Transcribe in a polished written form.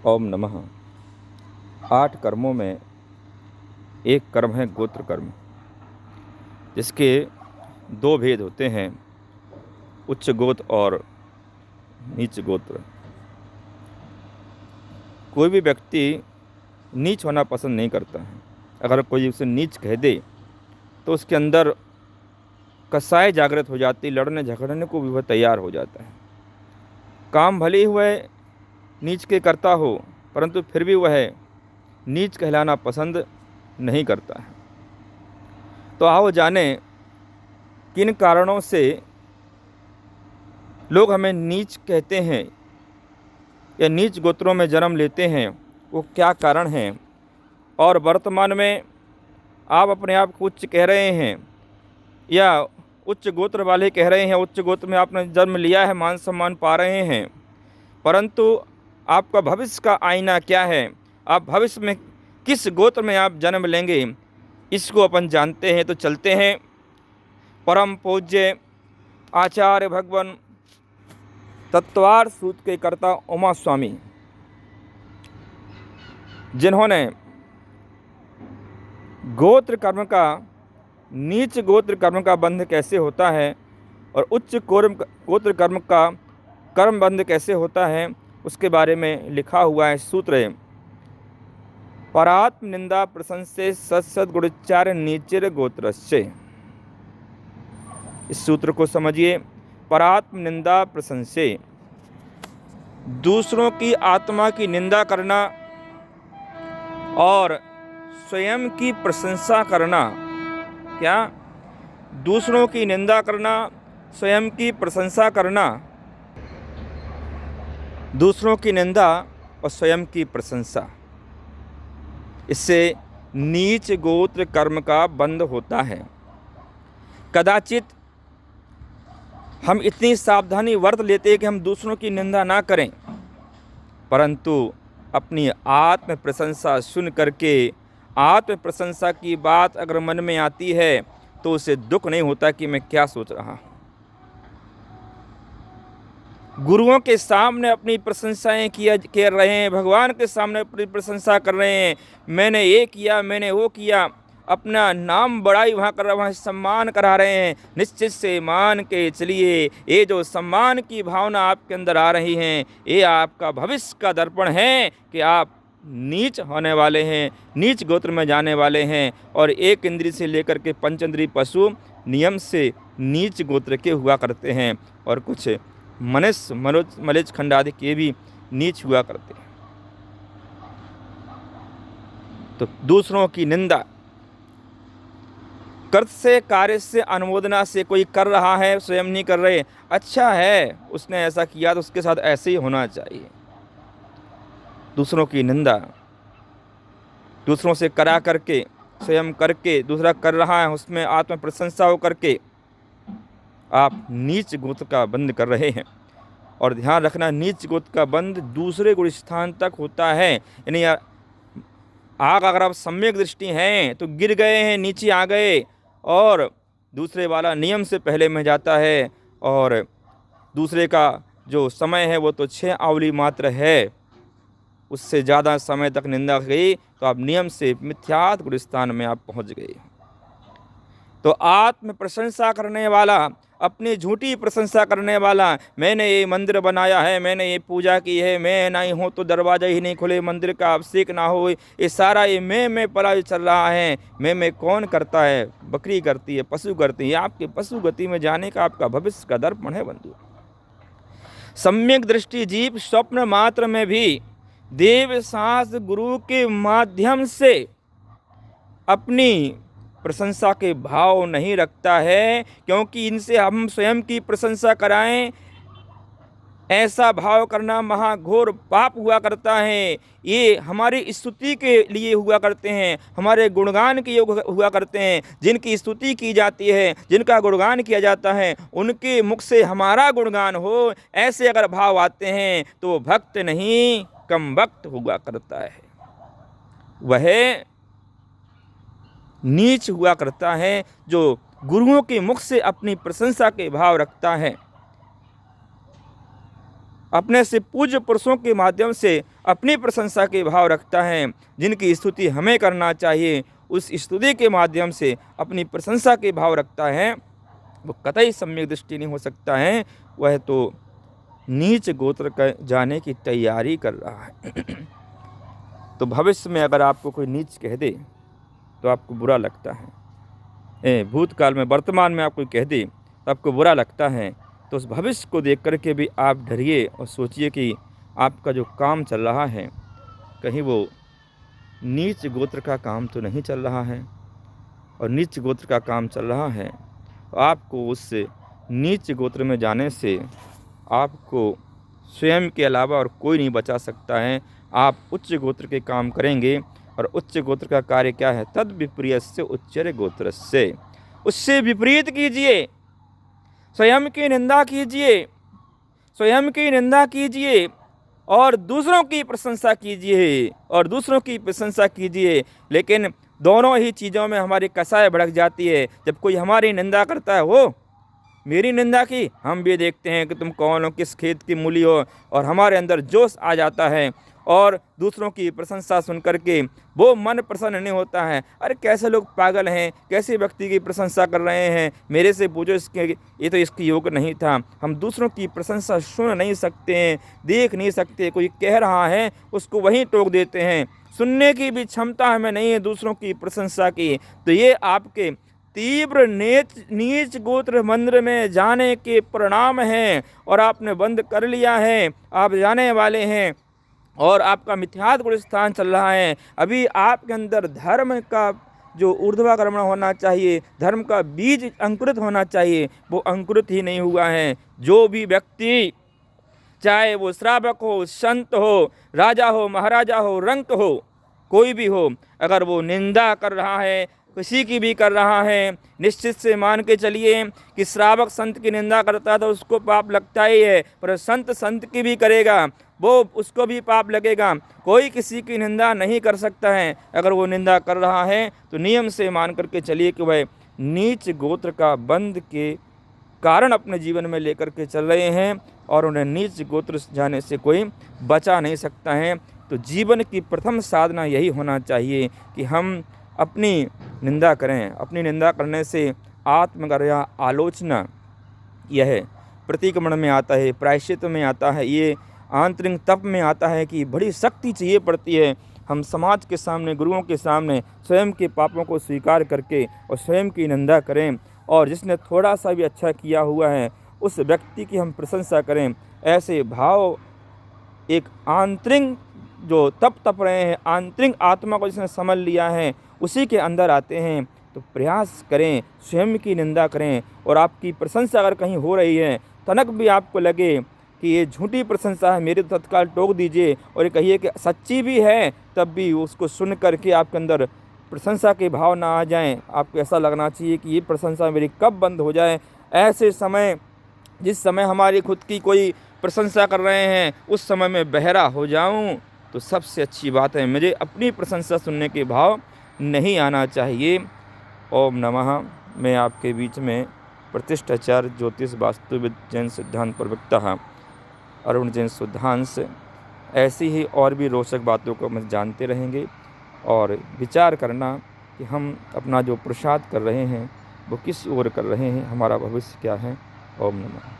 ओम नमः। 8 कर्मों में एक कर्म है गोत्र कर्म, जिसके 2 भेद होते हैं, उच्च गोत्र और नीच गोत्र। कोई भी व्यक्ति नीच होना पसंद नहीं करता है। अगर कोई उसे नीच कह दे तो उसके अंदर कसाई जागृत हो जाती, लड़ने झगड़ने को भी वह तैयार हो जाता है। काम भले ही वह नीच के करता हो, परंतु फिर भी वह नीच कहलाना पसंद नहीं करता है। तो आओ जाने किन कारणों से लोग हमें नीच कहते हैं या नीच गोत्रों में जन्म लेते हैं, वो क्या कारण हैं। और वर्तमान में आप अपने आप को उच्च कह रहे हैं या उच्च गोत्र वाले कह रहे हैं, उच्च गोत्र में आपने जन्म लिया है, मान सम्मान पा रहे हैं, परंतु आपका भविष्य का आईना क्या है, आप भविष्य में किस गोत्र में आप जन्म लेंगे, इसको अपन जानते हैं। तो चलते हैं परम पूज्य आचार्य भगवान तत्वार्थ सूत्र के कर्ता उमा स्वामी, जिन्होंने गोत्र कर्म का, नीच गोत्र कर्म का बंध कैसे होता है और उच्च गोत्र कर्म का कर्म बंध कैसे होता है, उसके बारे में लिखा हुआ है। सूत्र है, परात्म निंदा प्रशंसे सत्सद गुणोच्चार नीचिर गोत्रस्य। इस सूत्र को समझिए। परात्म निंदा प्रशंसे, दूसरों की आत्मा की निंदा करना और स्वयं की प्रशंसा करना। क्या? दूसरों की निंदा करना, स्वयं की प्रशंसा करना। दूसरों की निंदा और स्वयं की प्रशंसा, इससे नीच गोत्र कर्म का बंध होता है। कदाचित हम इतनी सावधानी वर्त लेते हैं कि हम दूसरों की निंदा ना करें, परंतु अपनी आत्म प्रशंसा सुन करके, आत्म प्रशंसा की बात अगर मन में आती है तो उसे दुख नहीं होता कि मैं क्या सोच रहा हूँ। गुरुओं के सामने अपनी प्रशंसाएं कर रहे हैं, भगवान के सामने अपनी प्रशंसा कर रहे हैं, मैंने ये किया, मैंने वो किया, अपना नाम बड़ाई वहाँ कर रहे, वहाँ सम्मान करा रहे हैं। निश्चित से मान के चलिए, ये जो सम्मान की भावना आपके अंदर आ रही है, ये आपका भविष्य का दर्पण है कि आप नीच होने वाले हैं, नीच गोत्र में जाने वाले हैं। और 1 इंद्रिय से लेकर के 5 इंद्रिय पशु नियम से नीच गोत्र के हुआ करते हैं, और कुछ मनुष्य मलेच्छ खंड आदि के भी नीच हुआ करते हैं। तो दूसरों की निंदा, कर्त से, कार्य से, अनुमोदना से, कोई कर रहा है, स्वयं नहीं कर रहे, अच्छा है उसने ऐसा किया तो उसके साथ ऐसे ही होना चाहिए। दूसरों की निंदा, दूसरों से करा करके, स्वयं करके दूसरा कर रहा है, उसमें आत्म प्रशंसा हो करके आप नीच गोत्र का बंध कर रहे हैं। और ध्यान रखना, नीच गोत्र का बंध दूसरे गुण स्थान तक होता है। यानी आग अगर आप सम्यक दृष्टि हैं तो गिर गए हैं, नीचे आ गए, और दूसरे वाला नियम से पहले में जाता है, और दूसरे का जो समय है वो तो 6 आंवली मात्र है, उससे ज़्यादा समय तक निंदा गई तो आप नियम से मिथ्यात्व गुण स्थान में आप पहुँच गए। तो आत्म प्रशंसा करने वाला, अपनी झूठी प्रशंसा करने वाला, मैंने ये मंदिर बनाया है, मैंने ये पूजा की है, मैं नहीं हूँ तो दरवाजा ही नहीं खुले, मंदिर का अभिषेक ना हो, ये सारा ये मैं पला चल रहा है। मैं कौन करता है? बकरी करती है, पशु करती है। आपके पशु गति में जाने का आपका भविष्य का दर्पण है बंधु। सम्यक दृष्टि जीव स्वप्न मात्र में भी देव शास्त्र गुरु के माध्यम से अपनी प्रशंसा के भाव नहीं रखता है, क्योंकि इनसे हम स्वयं की प्रशंसा कराएं, ऐसा भाव करना महाघोर पाप हुआ करता है। ये हमारी स्तुति के लिए हुआ करते हैं, हमारे गुणगान के योग हुआ करते हैं। जिनकी स्तुति की जाती है, जिनका गुणगान किया जाता है, उनके मुख से हमारा गुणगान हो, ऐसे अगर भाव आते हैं तो भक्त नहीं कम भक्त हुआ करता है, वह नीच हुआ करता है जो गुरुओं के मुख से अपनी प्रशंसा के भाव रखता है। अपने से पूज्य पुरुषों के माध्यम से अपनी प्रशंसा के भाव रखता है। जिनकी स्तुति हमें करना चाहिए, उस स्तुति के माध्यम से अपनी प्रशंसा के भाव रखता है, वो कतई सम्यक दृष्टि नहीं हो सकता है। वह तो नीच गोत्र का जाने की तैयारी कर रहा है। तो भविष्य में अगर आपको कोई नीच कह दे तो आपको बुरा लगता है, भूतकाल में वर्तमान में आप कोई कह दे तो आपको बुरा लगता है, तो उस भविष्य को देख करके भी आप डरिए और सोचिए कि आपका जो काम चल रहा है कहीं वो नीच गोत्र का काम तो नहीं चल रहा है। और नीच गोत्र का काम चल रहा है तो आपको उस नीच गोत्र में जाने से आपको स्वयं के अलावा और कोई नहीं बचा सकता है। आप उच्च गोत्र के काम करेंगे और उच्च गोत्र का कार्य क्या है? तद विपरीतस्य उच्चर गोत्रस्य, उससे विपरीत कीजिए, स्वयं की निंदा कीजिए, स्वयं की निंदा कीजिए और दूसरों की प्रशंसा कीजिए, और दूसरों की प्रशंसा कीजिए। लेकिन दोनों ही चीज़ों में हमारी कसाई भड़क जाती है। जब कोई हमारी निंदा करता है, वो मेरी निंदा की, हम भी देखते हैं कि तुम कौन हो, किस खेत की मूली हो, और हमारे अंदर जोश आ जाता है। और दूसरों की प्रशंसा सुन करके वो मन प्रसन्न नहीं होता है। अरे कैसे लोग पागल हैं, कैसे व्यक्ति की प्रशंसा कर रहे हैं, मेरे से पूछो इसके, ये तो इसके योग्य नहीं था। हम दूसरों की प्रशंसा सुन नहीं सकते हैं, देख नहीं सकते। कोई कह रहा है उसको वहीं टोक देते हैं, सुनने की भी क्षमता हमें नहीं है दूसरों की प्रशंसा की। तो ये आपके तीव्र नीच गोत्र मंदिर में जाने के परिणाम हैं, और आपने बंद कर लिया है, आप जाने वाले हैं, और आपका मिथ्यात्व गुण स्थान चल रहा है। अभी आपके अंदर धर्म का जो ऊर्ध्वागमन होना चाहिए, धर्म का बीज अंकुरित होना चाहिए, वो अंकुरित ही नहीं हुआ है। जो भी व्यक्ति, चाहे वो श्रावक हो, संत हो, राजा हो, महाराजा हो, रंक हो, कोई भी हो, अगर वो निंदा कर रहा है, किसी की भी कर रहा है, निश्चित से मान के चलिए कि श्रावक संत की निंदा करता है तो उसको पाप लगता ही है, पर संत की भी करेगा वो उसको भी पाप लगेगा। कोई किसी की निंदा नहीं कर सकता है। अगर वो निंदा कर रहा है तो नियम से मान करके चलिए कि वह नीच गोत्र का बंध के कारण अपने जीवन में लेकर के चल रहे हैं, और उन्हें नीच गोत्र जाने से कोई बचा नहीं सकता है। तो जीवन की प्रथम साधना यही होना चाहिए कि हम अपनी निंदा करें। अपनी निंदा करने से आत्मगर्या आलोचना यह प्रतिक्रमण में आता है, प्रायश्चित में आता है, ये आंतरिक तप में आता है कि बड़ी शक्ति चाहिए पड़ती है। हम समाज के सामने, गुरुओं के सामने स्वयं के पापों को स्वीकार करके और स्वयं की निंदा करें, और जिसने थोड़ा सा भी अच्छा किया हुआ है उस व्यक्ति की हम प्रशंसा करें। ऐसे भाव एक आंतरिक जो तप रहे हैं, आंतरिक आत्मा को जिसने समझ लिया है, उसी के अंदर आते हैं। तो प्रयास करें, स्वयं की निंदा करें, और आपकी प्रशंसा अगर कहीं हो रही है, तनक भी आपको लगे कि ये झूठी प्रशंसा है, मेरे तो तत्काल टोक दीजिए, और ये कहिए कि सच्ची भी है, तब भी उसको सुन करके आपके अंदर प्रशंसा के भाव ना आ जाएं। आपको ऐसा लगना चाहिए कि ये प्रशंसा मेरी कब बंद हो जाए। ऐसे समय, जिस समय हमारी खुद की कोई प्रशंसा कर रहे हैं, उस समय में बहरा हो जाऊं तो सबसे अच्छी बात है। मुझे अपनी प्रशंसा सुनने के भाव नहीं आना चाहिए। ओम नमः। मैं आपके बीच में प्रतिष्ठाचार्य ज्योतिष वास्तुविद जैन सिद्धांत प्रवक्ता अरुण जैन शुद्धांश। ऐसी ही और भी रोचक बातों को हम जानते रहेंगे, और विचार करना कि हम अपना जो पुरुषार्थ कर रहे हैं वो किस ओर कर रहे हैं, हमारा भविष्य क्या है। ओम नमः।